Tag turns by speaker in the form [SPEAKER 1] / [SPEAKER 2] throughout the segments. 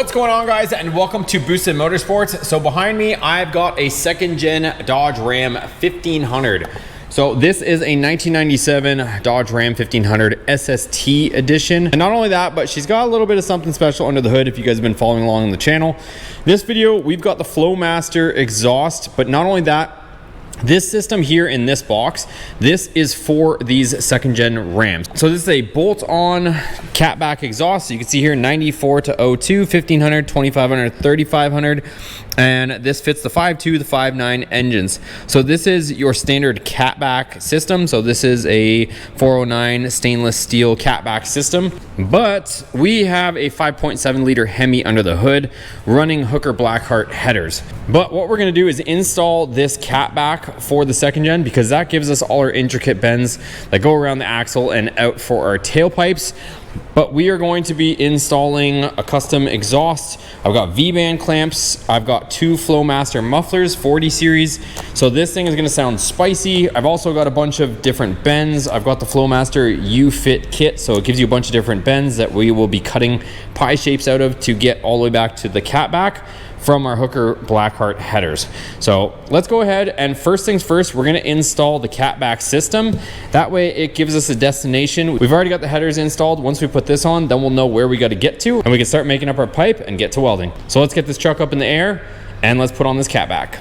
[SPEAKER 1] What's going on, guys, and welcome to Boosted Motorsports. So behind me, I've got a second gen Dodge Ram 1500. So this is a 1997 Dodge Ram 1500 SST edition. And not only that, but she's got a little bit of something special under the hood if you guys have been following along on the channel. This video, we've got the Flowmaster exhaust, but not only that, this system here in this box, this is for these second gen Rams. So this is a bolt-on Catback exhaust. So you can see here 94 to 02, 1500, 2500, 3500, and this fits the 5.2, the 5.9 engines. So this is your standard Catback system. So this is a 409 stainless steel Catback system, but we have a 5.7 liter Hemi under the hood running Hooker Blackheart headers. But what we're gonna do is install this Catback for the second gen, because that gives us all our intricate bends that go around the axle and out for our tailpipes. But we are going to be installing a custom exhaust. I've got V-band clamps. I've got two Flowmaster mufflers, 40 series. So this thing is gonna sound spicy. I've also got a bunch of different bends. I've got the Flowmaster U-Fit kit. So it gives you a bunch of different bends that we will be cutting pie shapes out of to get all the way back to the Catback from our Hooker Blackheart headers. So let's go ahead, and first things first, we're gonna install the Catback system. That way it gives us a destination. We've already got the headers installed. Once we put this on, then we'll know where we gotta get to, and we can start making up our pipe and get to welding. So let's get this truck up in the air and let's put on this Catback.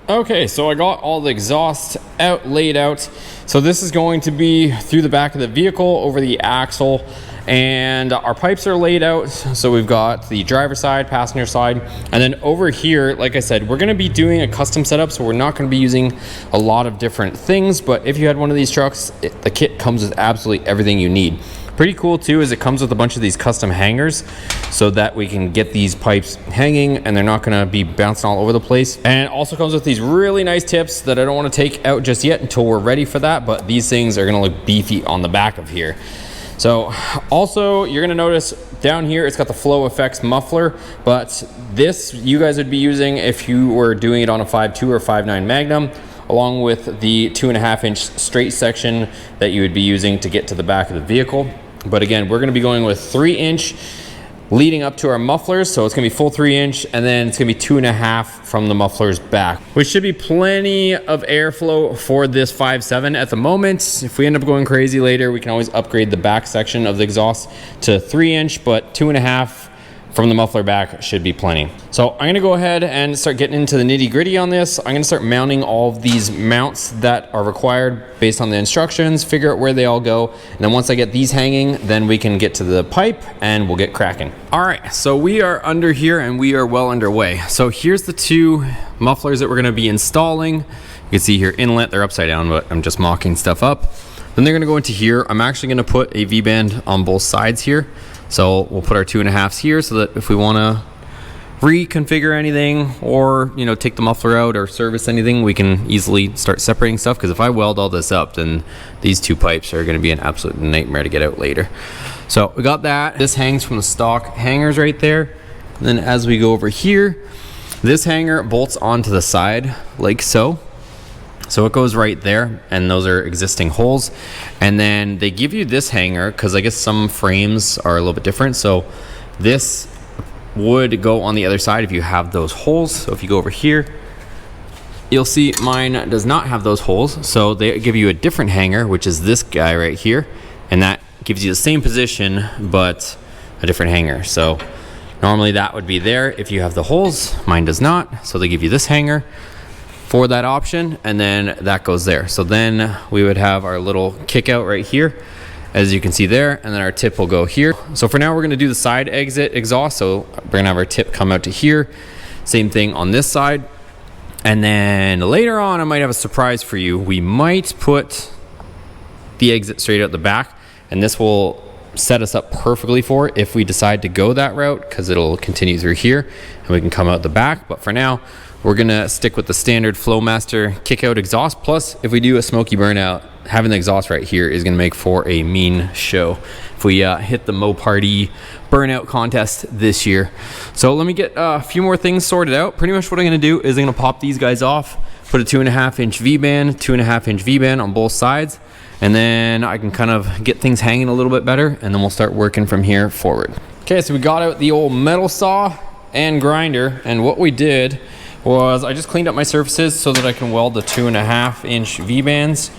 [SPEAKER 1] Okay, so I got all the exhaust laid out. So this is going to be through the back of the vehicle, over the axle, and our pipes are laid out. So we've got the driver side, passenger side, and then over here, like I said, we're gonna be doing a custom setup, so we're not gonna be using a lot of different things, but if you had one of these trucks, the kit comes with absolutely everything you need. Pretty cool too is it comes with a bunch of these custom hangers so that we can get these pipes hanging and they're not gonna be bouncing all over the place. And it also comes with these really nice tips that I don't want to take out just yet until we're ready for that, but these things are gonna look beefy on the back of here. So also you're gonna notice down here it's got the Flow Effects muffler, but this you guys would be using if you were doing it on a 5.2 or 5.9 Magnum, along with the 2.5 inch straight section that you would be using to get to the back of the vehicle. But again, we're gonna be going with 3 inch leading up to our mufflers. So it's gonna be full 3 inch, and then it's gonna be 2.5 from the mufflers back, which should be plenty of airflow for this 5.7 at the moment. If we end up going crazy later, we can always upgrade the back section of the exhaust to 3 inch, but 2.5 from the muffler back should be plenty. So I'm gonna go ahead and start getting into the nitty gritty on this. I'm gonna start mounting all of these mounts that are required based on the instructions, figure out where they all go. And then once I get these hanging, then we can get to the pipe and we'll get cracking. All right, so we are under here and we are well underway. So here's the two mufflers that we're gonna be installing. You can see here inlet, they're upside down, but I'm just mocking stuff up. Then they're gonna go into here. I'm actually gonna put a V-band on both sides here. So we'll put our 2.5s here so that if we want to reconfigure anything or, you know, take the muffler out or service anything, we can easily start separating stuff. Because if I weld all this up, then these two pipes are going to be an absolute nightmare to get out later. So we got that. This hangs from the stock hangers right there. And then as we go over here, this hanger bolts onto the side like so. So it goes right there, and those are existing holes. And then they give you this hanger because I guess some frames are a little bit different. So this would go on the other side if you have those holes. So if you go over here, you'll see mine does not have those holes. So they give you a different hanger, which is this guy right here. And that gives you the same position, but a different hanger. So normally that would be there if you have the holes. Mine does not. So they give you this hanger for that option, and then that goes there. So then we would have our little kick out right here, as you can see there, and then our tip will go here. So for now, we're gonna do the side exit exhaust. So we're gonna have our tip come out to here. Same thing on this side. And then later on, I might have a surprise for you. We might put the exit straight out the back, and this will set us up perfectly for it if we decide to go that route, because it'll continue through here and we can come out the back. But for now, we're gonna stick with the standard Flowmaster kick out exhaust. Plus, if we do a smoky burnout, having the exhaust right here is gonna make for a mean show if we hit the Mo Party burnout contest this year. So let me get a few more things sorted out. Pretty much what I'm gonna do is I'm gonna pop these guys off, put a 2.5-inch V-band, 2.5-inch V-band on both sides, and then I can kind of get things hanging a little bit better, and then we'll start working from here forward. Okay, so we got out the old metal saw and grinder, and what we did was I just cleaned up my surfaces so that I can weld the 2.5-inch V-bands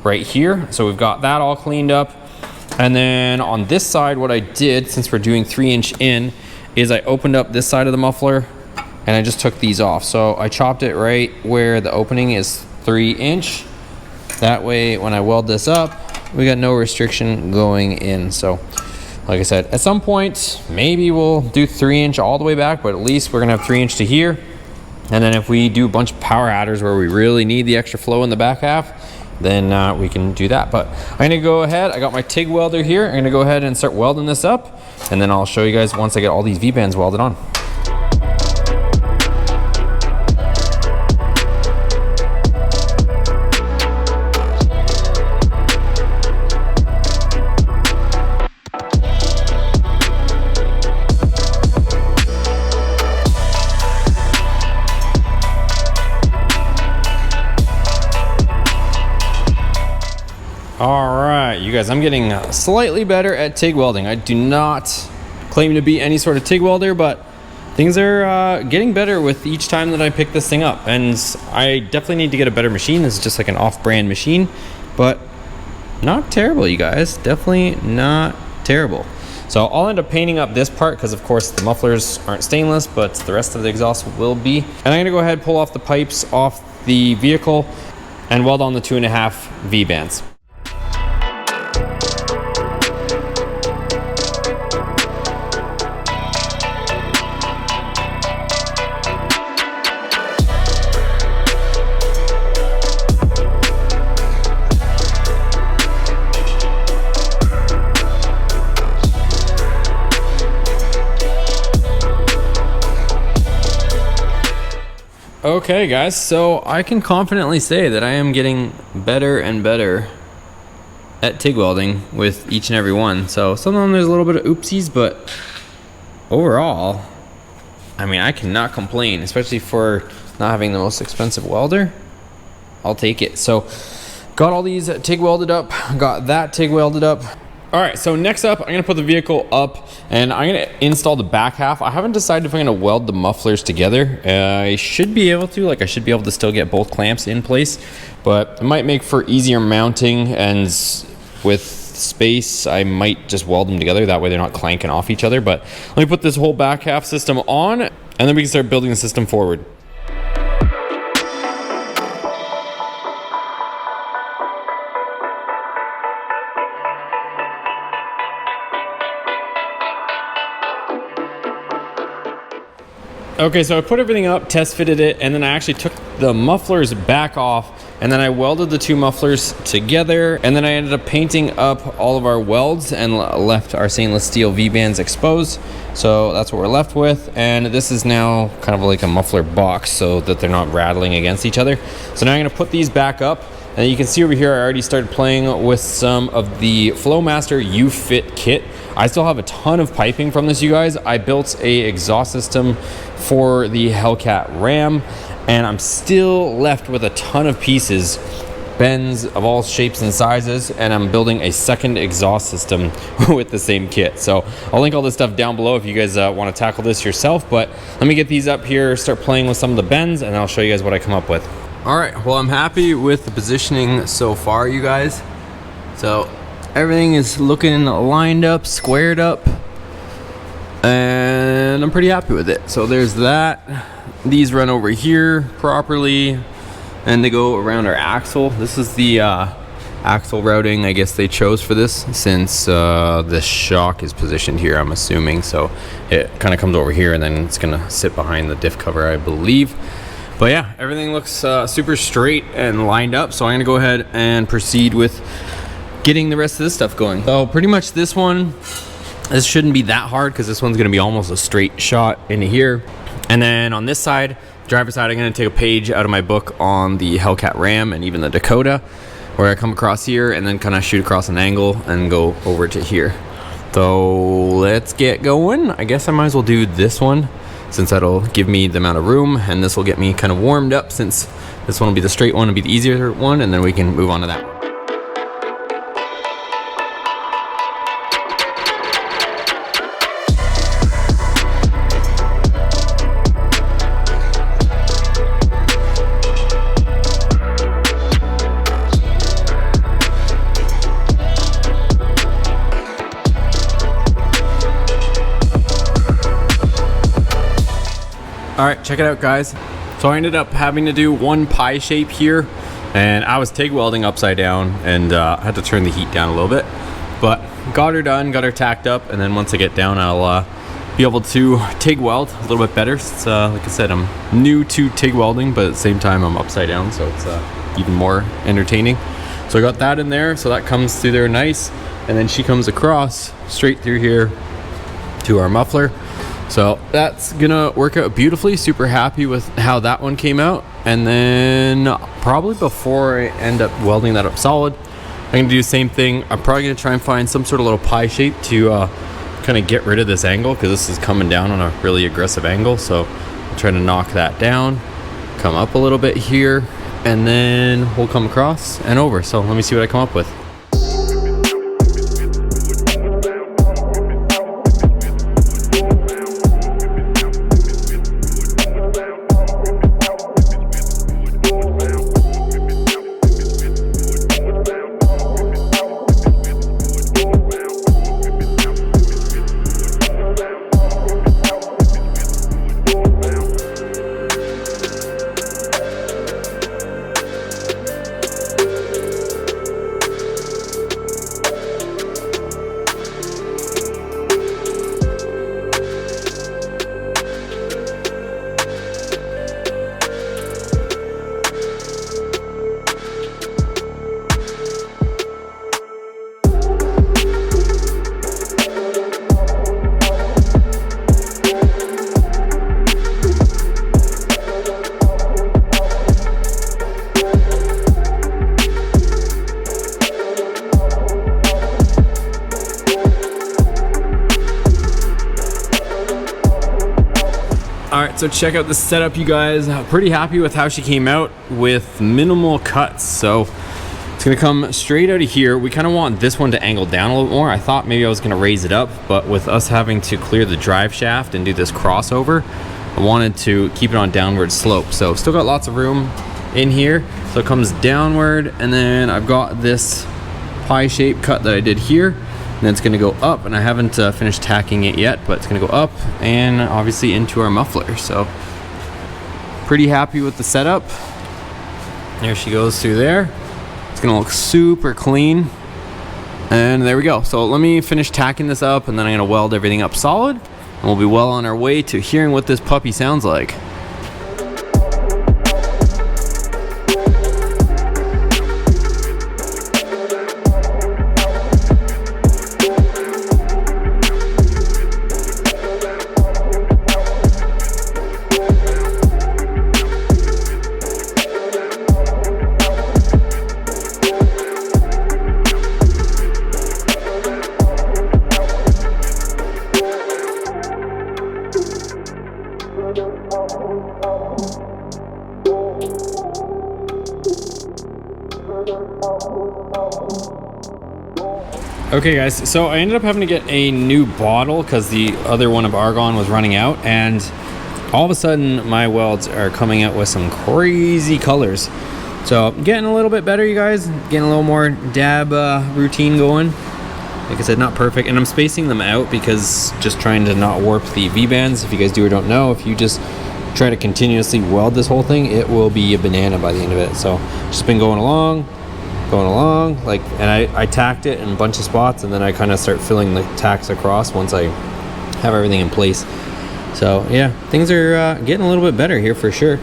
[SPEAKER 1] right here. So we've got that all cleaned up. And then on this side, what I did, since we're doing 3-inch in, is I opened up this side of the muffler and I just took these off. So I chopped it right where the opening is 3-inch. That way, when I weld this up, we got no restriction going in. So like I said, at some point, maybe we'll do 3-inch all the way back, but at least we're gonna have 3-inch to here. And then if we do a bunch of power adders where we really need the extra flow in the back half, then we can do that. But I'm gonna go ahead, I got my TIG welder here. I'm gonna go ahead and start welding this up, and then I'll show you guys once I get all these V-bands welded on. All right, you guys, I'm getting slightly better at TIG welding. I do not claim to be any sort of TIG welder, but things are getting better with each time that I pick this thing up. And I definitely need to get a better machine. This is just like an off-brand machine, but not terrible, you guys. Definitely not terrible. So I'll end up painting up this part because, of course, the mufflers aren't stainless, but the rest of the exhaust will be. And I'm gonna go ahead and pull off the pipes off the vehicle and weld on the 2.5 V-bands. Okay guys, so I can confidently say that I am getting better and better at TIG welding with each and every one. So sometimes there's a little bit of oopsies, but overall, I mean, I cannot complain, especially for not having the most expensive welder. I'll take it. So got all these TIG welded up, got that TIG welded up. All right, so next up, I'm gonna put the vehicle up and I'm gonna install the back half. I haven't decided if I'm gonna weld the mufflers together. I should be able to, I should be able to still get both clamps in place, but it might make for easier mounting, and with space, I might just weld them together. That way they're not clanking off each other. But let me put this whole back half system on and then we can start building the system forward. Okay, so I put everything up, test fitted it, and then I actually took the mufflers back off, and then I welded the two mufflers together, and then I ended up painting up all of our welds and left our stainless steel V-bands exposed. So that's what we're left with, and this is now kind of like a muffler box so that they're not rattling against each other. So now I'm gonna put these back up, and you can see over here I already started playing with some of the Flowmaster U-Fit kit. I still have a ton of piping from this, you guys. I built a exhaust system for the Hellcat Ram, and I'm still left with a ton of pieces, bends of all shapes and sizes, and I'm building a second exhaust system with the same kit. So I'll link all this stuff down below if you guys want to tackle this yourself, but let me get these up here, start playing with some of the bends, and I'll show you guys what I come up with. All right, well, I'm happy with the positioning so far, you guys. So everything is looking lined up, squared up, and I'm pretty happy with it. So there's that. These run over here properly, and they go around our axle. This is the axle routing I guess they chose for this, since the shock is positioned here, I'm assuming. So it kind of comes over here and then it's gonna sit behind the diff cover, I believe. But yeah, everything looks super straight and lined up. So I'm gonna go ahead and proceed with getting the rest of this stuff going. So pretty much this shouldn't be that hard because this one's gonna be almost a straight shot into here. And then on this side, driver's side, I'm gonna take a page out of my book on the Hellcat Ram and even the Dakota, where I come across here and then kind of shoot across an angle and go over to here. So let's get going. I guess I might as well do this one, since that'll give me the amount of room, and this will get me kind of warmed up since This one will be the straight one, will be the easier one, and then we can move on to that one.
[SPEAKER 2] All right, check it out, guys. So I ended up having to do one pie shape here, and I was TIG welding upside down, and I had to turn the heat down a little bit, but got her done, got her tacked up, and then once I get down, I'll be able to TIG weld a little bit better. Since, like I said, I'm new to TIG welding, but at the same time, I'm upside down, so it's even more entertaining. So I got that in there, so that comes through there nice, and then she comes across straight through here to our muffler. So that's gonna work out beautifully. Super happy with how that one came out. And then probably before I end up welding that up solid, I'm gonna do the same thing. I'm probably gonna try and find some sort of little pie shape to kind of get rid of this angle, because this is coming down on a really aggressive angle. So I'm trying to knock that down, come up a little bit here, and then we'll come across and over. So let me see what I come up with. Alright, so check out the setup, you guys. Pretty happy with how she came out with minimal cuts. So it's gonna come straight out of here. We kind of want this one to angle down a little more. I thought maybe I was gonna raise it up, but with us having to clear the drive shaft and do this crossover, I wanted to keep it on downward slope. So still got lots of room in here. So it comes downward, and then I've got this pie shape cut that I did here. And then it's gonna go up, and I haven't finished tacking it yet, but it's gonna go up and obviously into our muffler. So pretty happy with the setup. There she goes through there. It's gonna look super clean. And there we go. So let me finish tacking this up, and then I'm gonna weld everything up solid, and we'll be well on our way to hearing what this puppy sounds like. Okay guys, so I ended up having to get a new bottle because the other one of argon was running out, and all of a sudden my welds are coming out with some crazy colors. So getting a little bit better, you guys, getting a little more dab routine going. Like I said, not perfect, and I'm spacing them out because just trying to not warp the V-bands. If you guys do or don't know, if you just try to continuously weld this whole thing, it will be a banana by the end of it. So just been going along like, and I tacked it in a bunch of spots, and then I kind of start filling the tacks across once I have everything in place. So yeah, things are getting a little bit better here for sure.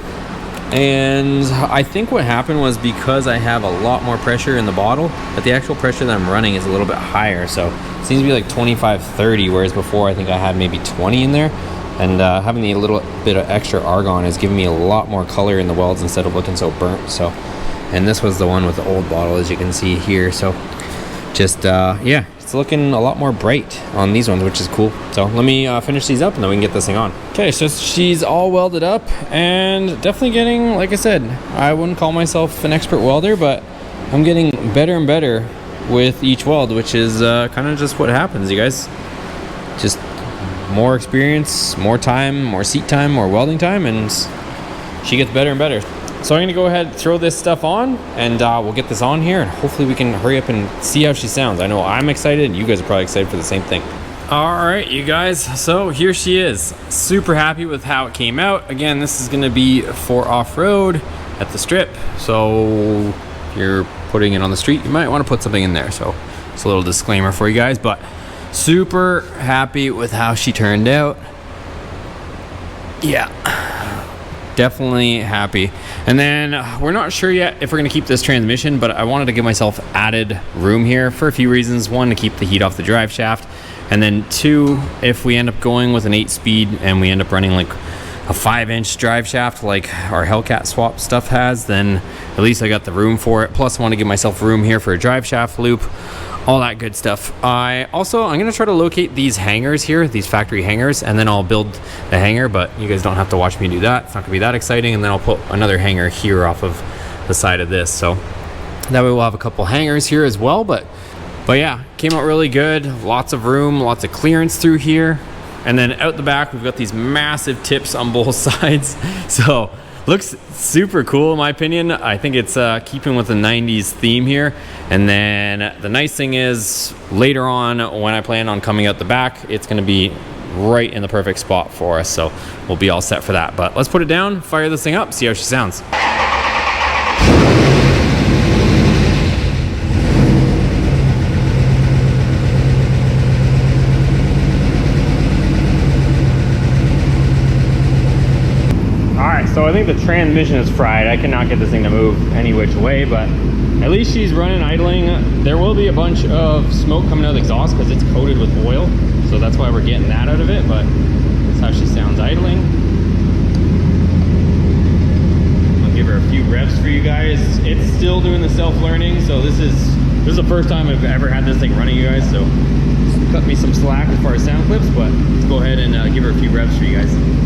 [SPEAKER 2] And I think what happened was because I have a lot more pressure in the bottle, but the actual pressure that I'm running is a little bit higher. So it seems to be like 25-30, whereas before I think I had maybe 20 in there. And having the little bit of extra argon is giving me a lot more color in the welds instead of looking so burnt. So, and this was the one with the old bottle, as you can see here. So just yeah, it's looking a lot more bright on these ones, which is cool. So let me finish these up and then we can get this thing on.
[SPEAKER 1] Okay, so she's all welded up and definitely getting, like I said, I wouldn't call myself an expert welder, but I'm getting better and better with each weld, which is kind of just what happens, you guys. Just more experience, more time, more seat time, more welding time, and she gets better and better. So I'm gonna go ahead and throw this stuff on, and we'll get this on here, and hopefully we can hurry up and see how she sounds. I know I'm excited, and you guys are probably excited for the same thing. All right, you guys, so here she is. Super happy with how it came out. Again, this is gonna be for off-road at the strip. So if you're putting it on the street, you might wanna put something in there. So it's a little disclaimer for you guys, but super happy with how she turned out. Yeah. Definitely happy. And then we're not sure yet if we're gonna keep this transmission, but I wanted to give myself added room here for a few reasons. One, to keep the heat off the drive shaft. And then two, if we end up going with an 8-speed and we end up running like a 5-inch drive shaft like our Hellcat swap stuff has, then at least I got the room for it. Plus I want to give myself room here for a drive shaft loop, all that good stuff. I'm gonna try to locate these hangers here, these factory hangers, and then I'll build the hanger, but you guys don't have to watch me do that. It's not gonna be that exciting. And then I'll put another hanger here off of the side of this. So that way we'll have a couple hangers here as well. But yeah, came out really good. Lots of room, lots of clearance through here. And then out the back, we've got these massive tips on both sides. So looks super cool in my opinion. I think it's keeping with the 90s theme here. And then the nice thing is later on when I plan on coming out the back, it's gonna be right in the perfect spot for us. So we'll be all set for that. But let's put it down, fire this thing up, see how she sounds. So I think the transmission is fried. I cannot get this thing to move any which way, but at least she's running idling. There will be a bunch of smoke coming out of the exhaust because it's coated with oil. So that's why we're getting that out of it, but that's how she sounds idling. I'll give her a few revs for you guys. It's still doing the self-learning, so this is the first time I've ever had this thing running, you guys, so just cut me some slack as far as sound clips, but let's go ahead and give her a few revs for you guys.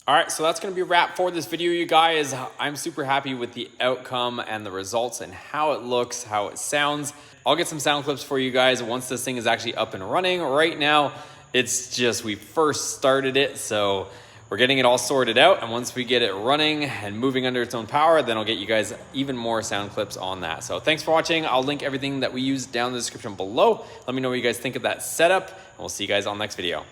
[SPEAKER 1] All right, so that's gonna be a wrap for this video, you guys. I'm super happy with the outcome and the results and how it looks, how it sounds. I'll get some sound clips for you guys once this thing is actually up and running. Right now, it's just, we first started it, so we're getting it all sorted out. And once we get it running and moving under its own power, then I'll get you guys even more sound clips on that. So thanks for watching. I'll link everything that we use down in the description below. Let me know what you guys think of that setup, and we'll see you guys on the next video.